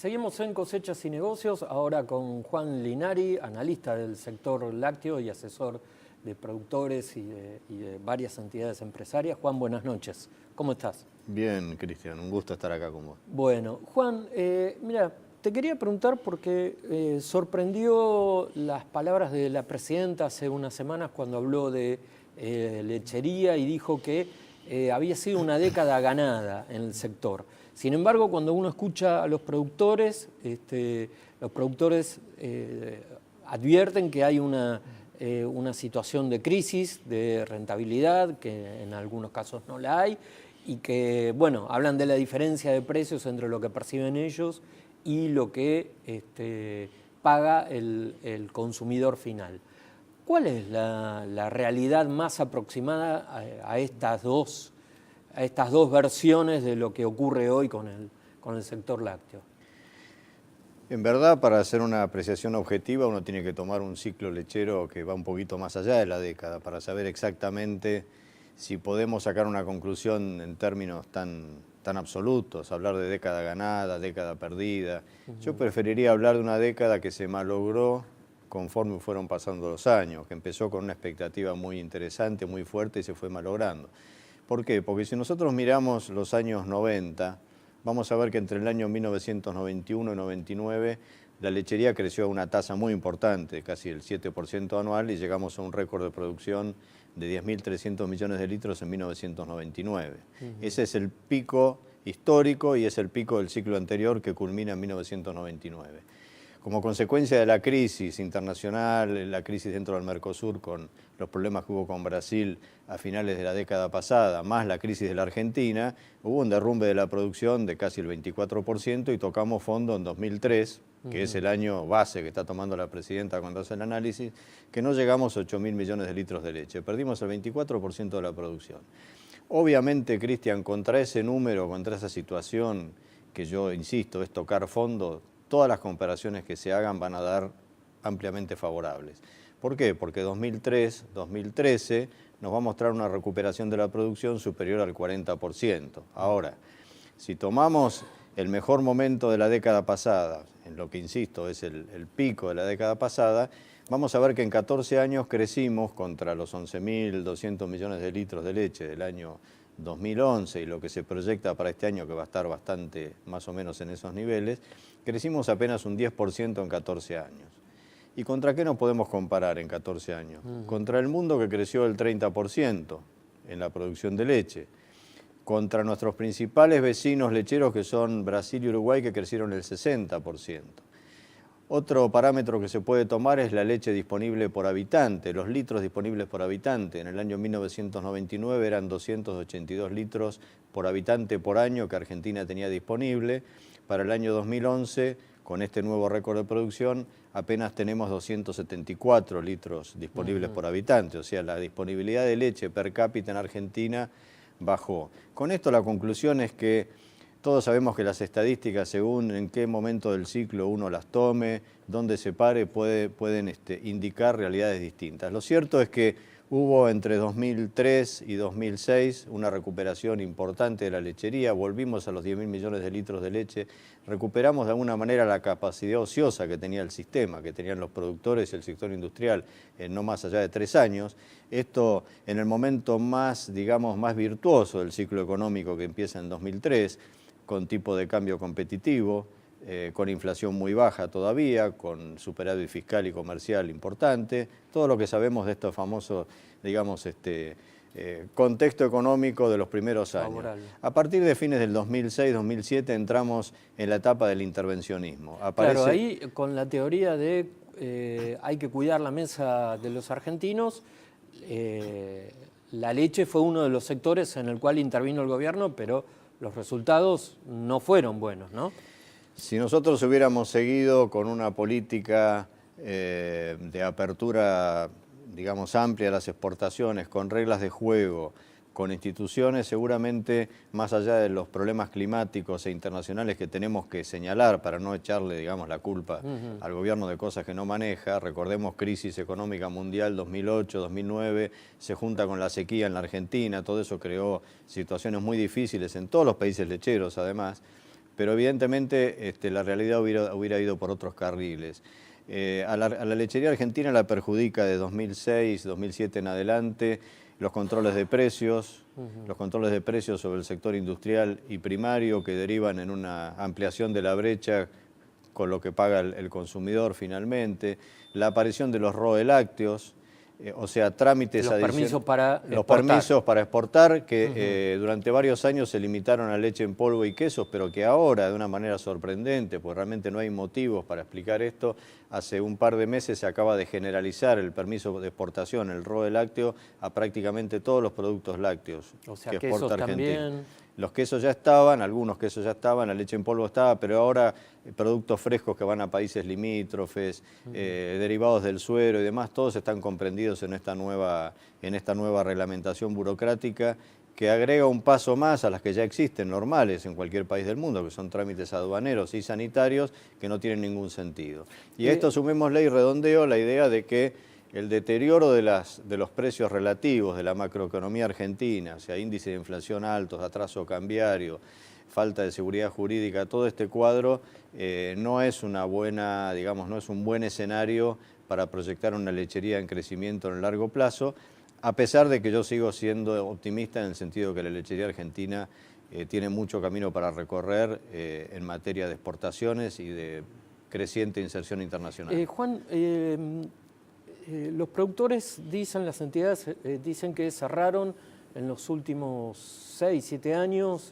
Seguimos en Cosechas y Negocios, ahora con Juan Linari, analista del sector lácteo y asesor de productores y de varias entidades empresarias. Juan, buenas noches. ¿Cómo estás? Bien, Cristian, un gusto estar acá con vos. Bueno, Juan, mira, te quería preguntar porque sorprendió las palabras de la presidenta hace unas semanas cuando habló de lechería y dijo que había sido una década ganada en el sector. Sin embargo, cuando uno escucha a los productores advierten que hay una situación de crisis, de rentabilidad, que en algunos casos no la hay, y que, bueno, hablan de la diferencia de precios entre lo que perciben ellos y lo que paga el consumidor final. ¿Cuál es la realidad más aproximada a estas dos versiones de lo que ocurre hoy con el sector lácteo? En verdad, para hacer una apreciación objetiva, uno tiene que tomar un ciclo lechero que va un poquito más allá de la década, para saber exactamente si podemos sacar una conclusión en términos tan absolutos, hablar de década ganada, década perdida. Yo preferiría hablar de una década que se malogró conforme fueron pasando los años, que empezó con una expectativa muy interesante, muy fuerte y se fue malogrando. ¿Por qué? Porque si nosotros miramos los años 90, vamos a ver que entre el año 1991 y 99 la lechería creció a una tasa muy importante, casi el 7% anual, y llegamos a un récord de producción de 10.300 millones de litros en 1999. Ese es el pico histórico y es el pico del ciclo anterior que culmina en 1999. Como consecuencia de la crisis internacional, la crisis dentro del Mercosur con los problemas que hubo con Brasil a finales de la década pasada, más la crisis de la Argentina, hubo un derrumbe de la producción de casi el 24% y tocamos fondo en 2003, que es el año base que está tomando la presidenta cuando hace el análisis, que no llegamos a 8.000 millones de litros de leche, perdimos el 24% de la producción. Obviamente, Cristian, contra ese número, contra esa situación, que yo insisto, es tocar fondo, todas las comparaciones que se hagan van a dar ampliamente favorables. ¿Por qué? Porque 2013 nos va a mostrar una recuperación de la producción superior al 40%. Ahora, si tomamos el mejor momento de la década pasada, en lo que insisto es el pico de la década pasada, vamos a ver que en 14 años crecimos contra los 11.200 millones de litros de leche del año 2011 y lo que se proyecta para este año, que va a estar bastante más o menos en esos niveles, crecimos apenas un 10% en 14 años. ¿Y contra qué nos podemos comparar en 14 años? Contra el mundo, que creció el 30% en la producción de leche, contra nuestros principales vecinos lecheros, que son Brasil y Uruguay, que crecieron el 60%. Otro parámetro que se puede tomar es la leche disponible por habitante, los litros disponibles por habitante. En el año 1999 eran 282 litros por habitante por año que Argentina tenía disponible. Para el año 2011, con este nuevo récord de producción, apenas tenemos 274 litros disponibles por habitante. O sea, la disponibilidad de leche per cápita en Argentina bajó. Con esto la conclusión es que todos sabemos que las estadísticas, según en qué momento del ciclo uno las tome, dónde se pare, pueden indicar realidades distintas. Lo cierto es que hubo entre 2003 y 2006 una recuperación importante de la lechería, volvimos a los 10.000 millones de litros de leche, recuperamos de alguna manera la capacidad ociosa que tenía el sistema, que tenían los productores y el sector industrial en no más allá de 3 años. Esto en el momento más, digamos, más virtuoso del ciclo económico, que empieza en 2003, con tipo de cambio competitivo, con inflación muy baja todavía, con superávit fiscal y comercial importante, todo lo que sabemos de estos famosos, digamos, contexto económico de los primeros años. Favorable. A partir de fines del 2006-2007 entramos en la etapa del intervencionismo. Claro, ahí con la teoría de hay que cuidar la mesa de los argentinos, la leche fue uno de los sectores en el cual intervino el gobierno, pero los resultados no fueron buenos, ¿no? Si nosotros hubiéramos seguido con una política de apertura, digamos, amplia a las exportaciones, con reglas de juego, con instituciones, seguramente, más allá de los problemas climáticos e internacionales que tenemos que señalar para no echarle, digamos, la culpa al gobierno de cosas que no maneja, recordemos crisis económica mundial 2008, 2009, se junta con la sequía en la Argentina, todo eso creó situaciones muy difíciles en todos los países lecheros, además. pero evidentemente la realidad hubiera ido por otros carriles. A la lechería argentina la perjudica de 2006, 2007 en adelante los controles de precios, los controles de precios sobre el sector industrial y primario que derivan en una ampliación de la brecha con lo que paga el consumidor finalmente, la aparición de los ROE lácteos, o sea, trámites adicionales. Los permisos para exportar, que durante varios años se limitaron a leche en polvo y quesos, pero que ahora, de una manera sorprendente, pues realmente no hay motivos para explicar esto, hace un par de meses se acaba de generalizar el permiso de exportación, el ROE lácteo, a prácticamente todos los productos lácteos que exporta Argentina. También. Los quesos ya estaban, algunos quesos ya estaban, la leche en polvo estaba, pero ahora productos frescos que van a países limítrofes, derivados del suero y demás, todos están comprendidos en esta nueva reglamentación burocrática que agrega un paso más a las que ya existen normales en cualquier país del mundo, que son trámites aduaneros y sanitarios que no tienen ningún sentido. Y a esto sumémosle y redondeo la idea de que el deterioro de los precios relativos de la macroeconomía argentina, o sea, índice de inflación altos, atraso cambiario, falta de seguridad jurídica, todo este cuadro no es una buena, digamos, no es un buen escenario para proyectar una lechería en crecimiento en el largo plazo, a pesar de que yo sigo siendo optimista en el sentido que la lechería argentina tiene mucho camino para recorrer en materia de exportaciones y de creciente inserción internacional. Juan, los productores dicen, las entidades dicen que cerraron en los últimos 6, 7 años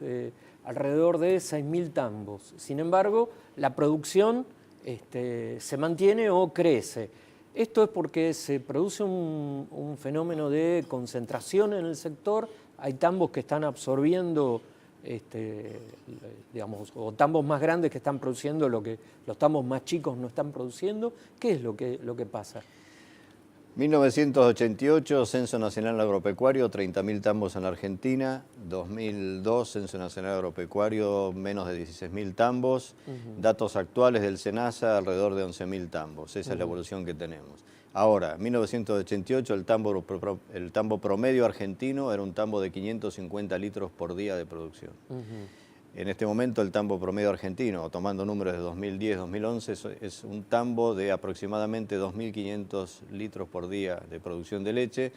alrededor de 6.000 tambos. Sin embargo, la producción se mantiene o crece. Esto es porque se produce un fenómeno de concentración en el sector. Hay tambos que están absorbiendo, digamos, o tambos más grandes que están produciendo lo que los tambos más chicos no están produciendo. ¿Qué es lo que pasa? 1988, Censo Nacional Agropecuario, 30.000 tambos en la Argentina. 2002, Censo Nacional Agropecuario, menos de 16.000 tambos. Datos actuales del SENASA, alrededor de 11.000 tambos. Esa es la evolución que tenemos. Ahora, 1988, el tambo promedio argentino era un tambo de 550 litros por día de producción. En este momento el tambo promedio argentino, tomando números de 2010-2011, es un tambo de aproximadamente 2.500 litros por día de producción de leche,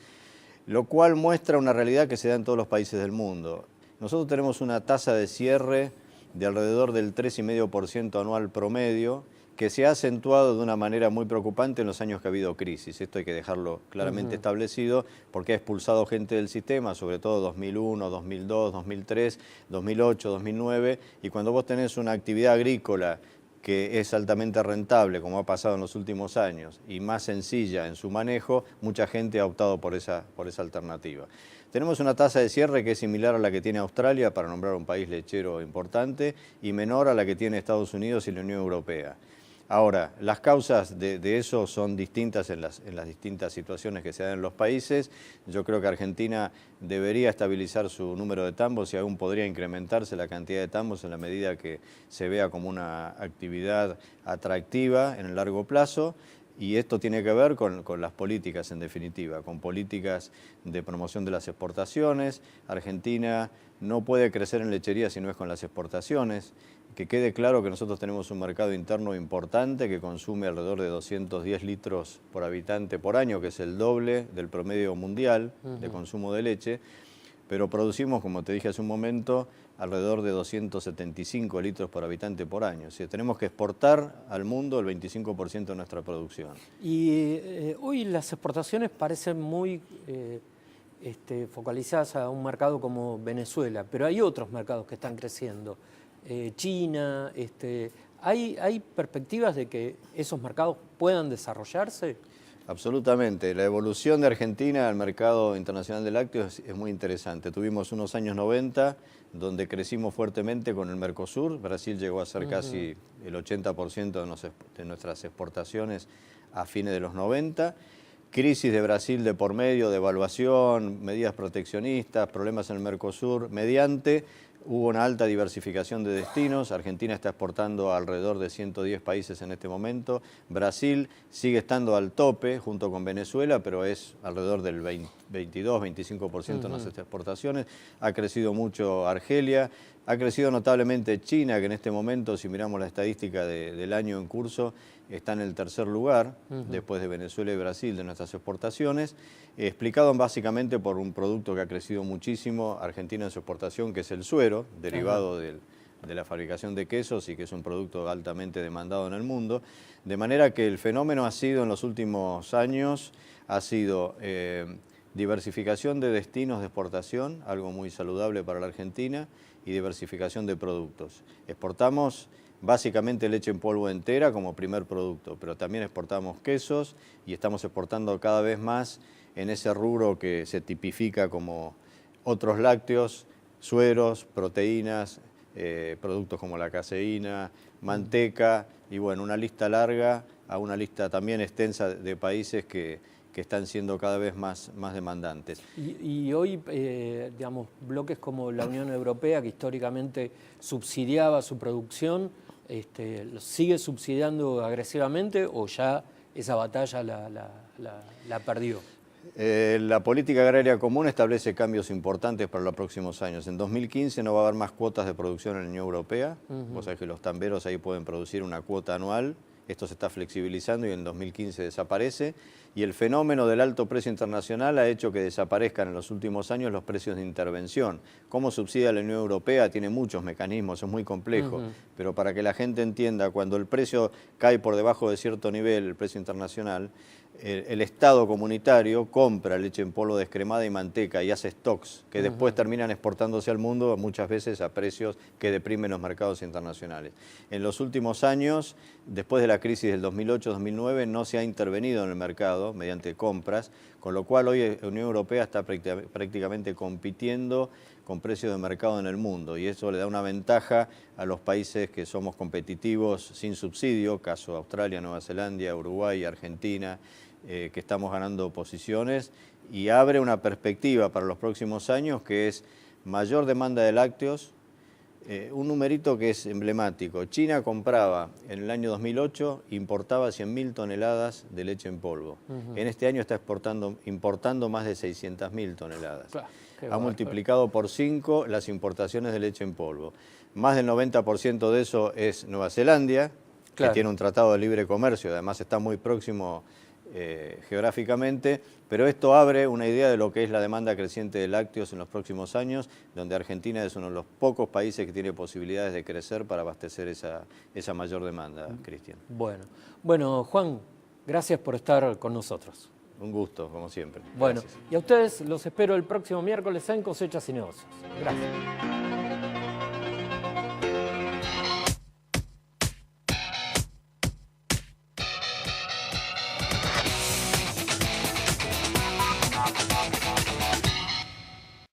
lo cual muestra una realidad que se da en todos los países del mundo. Nosotros tenemos una tasa de cierre de alrededor del 3,5% anual promedio, que se ha acentuado de una manera muy preocupante en los años que ha habido crisis. Esto hay que dejarlo claramente establecido porque ha expulsado gente del sistema, sobre todo 2001, 2002, 2003, 2008, 2009, y cuando vos tenés una actividad agrícola que es altamente rentable, como ha pasado en los últimos años, y más sencilla en su manejo, mucha gente ha optado por esa alternativa. Tenemos una tasa de cierre que es similar a la que tiene Australia, para nombrar un país lechero importante, y menor a la que tiene Estados Unidos y la Unión Europea. Ahora, las causas de eso son distintas en las distintas situaciones que se dan en los países. Yo creo que Argentina debería estabilizar su número de tambos y aún podría incrementarse la cantidad de tambos en la medida que se vea como una actividad atractiva en el largo plazo. Y esto tiene que ver con las políticas, en definitiva, con políticas de promoción de las exportaciones. Argentina no puede crecer en lechería si no es con las exportaciones. Que quede claro que nosotros tenemos un mercado interno importante que consume alrededor de 210 litros por habitante por año, que es el doble del promedio mundial de consumo de leche, pero producimos, como te dije hace un momento, alrededor de 275 litros por habitante por año. O sea, tenemos que exportar al mundo el 25% de nuestra producción. Y hoy las exportaciones parecen muy focalizadas a un mercado como Venezuela, pero hay otros mercados que están creciendo. China, ¿hay perspectivas de que esos mercados puedan desarrollarse? Absolutamente. La evolución de Argentina al mercado internacional de lácteos es muy interesante. Tuvimos unos años 90 donde crecimos fuertemente con el Mercosur. Brasil llegó a ser casi el 80% de nuestras exportaciones a fines de los 90. Crisis de Brasil de por medio, devaluación, medidas proteccionistas, problemas en el Mercosur, hubo una alta diversificación de destinos. Argentina está exportando a alrededor de 110 países en este momento. Brasil sigue estando al tope junto con Venezuela, pero es alrededor del 22-25% de nuestras exportaciones. Ha crecido mucho Argelia. Ha crecido notablemente China, que en este momento, si miramos la estadística del año en curso, está en el tercer lugar, después de Venezuela y Brasil, de nuestras exportaciones, explicado básicamente por un producto que ha crecido muchísimo, Argentina en su exportación, que es el suero, derivado de la fabricación de quesos y que es un producto altamente demandado en el mundo. De manera que el fenómeno ha sido en los últimos años, ha sido diversificación de destinos de exportación, algo muy saludable para la Argentina, y diversificación de productos. Exportamos básicamente leche en polvo entera como primer producto, pero también exportamos quesos y estamos exportando cada vez más en ese rubro que se tipifica como otros lácteos, sueros, proteínas, productos como la caseína, manteca y bueno, una lista larga a una lista también extensa de países que están siendo cada vez más demandantes. Y hoy, digamos, bloques como la Unión Europea, que históricamente subsidiaba su producción, ¿sigue subsidiando agresivamente o ya esa batalla la perdió? La política agraria común establece cambios importantes para los próximos años. En 2015 no va a haber más cuotas de producción en la Unión Europea. Vos sabés que los tamberos ahí pueden producir una cuota anual. Esto se está flexibilizando y en 2015 desaparece. Y el fenómeno del alto precio internacional ha hecho que desaparezcan en los últimos años los precios de intervención. ¿Cómo subsidia la Unión Europea? Tiene muchos mecanismos, es muy complejo. Pero para que la gente entienda, cuando el precio cae por debajo de cierto nivel, el precio internacional, el Estado comunitario compra leche en polvo descremada y manteca y hace stocks que después terminan exportándose al mundo muchas veces a precios que deprimen los mercados internacionales. En los últimos años, después de la crisis del 2008-2009, no se ha intervenido en el mercado mediante compras, con lo cual hoy la Unión Europea está prácticamente compitiendo con precios de mercado en el mundo y eso le da una ventaja a los países que somos competitivos sin subsidio, caso Australia, Nueva Zelanda, Uruguay, Argentina, que estamos ganando posiciones y abre una perspectiva para los próximos años que es mayor demanda de lácteos. Un numerito que es emblemático. China compraba en el año 2008, importaba 100.000 toneladas de leche en polvo. En este año está importando más de 600.000 toneladas. Claro, ha multiplicado por 5 las importaciones de leche en polvo. Más del 90% de eso es Nueva Zelanda, que tiene un tratado de libre comercio, además está muy próximo geográficamente, pero esto abre una idea de lo que es la demanda creciente de lácteos en los próximos años, donde Argentina es uno de los pocos países que tiene posibilidades de crecer para abastecer esa mayor demanda, Cristian. Bueno, Juan, gracias por estar con nosotros. Un gusto, como siempre. Bueno, gracias. Y a ustedes los espero el próximo miércoles en Cosechas y Negocios. Gracias.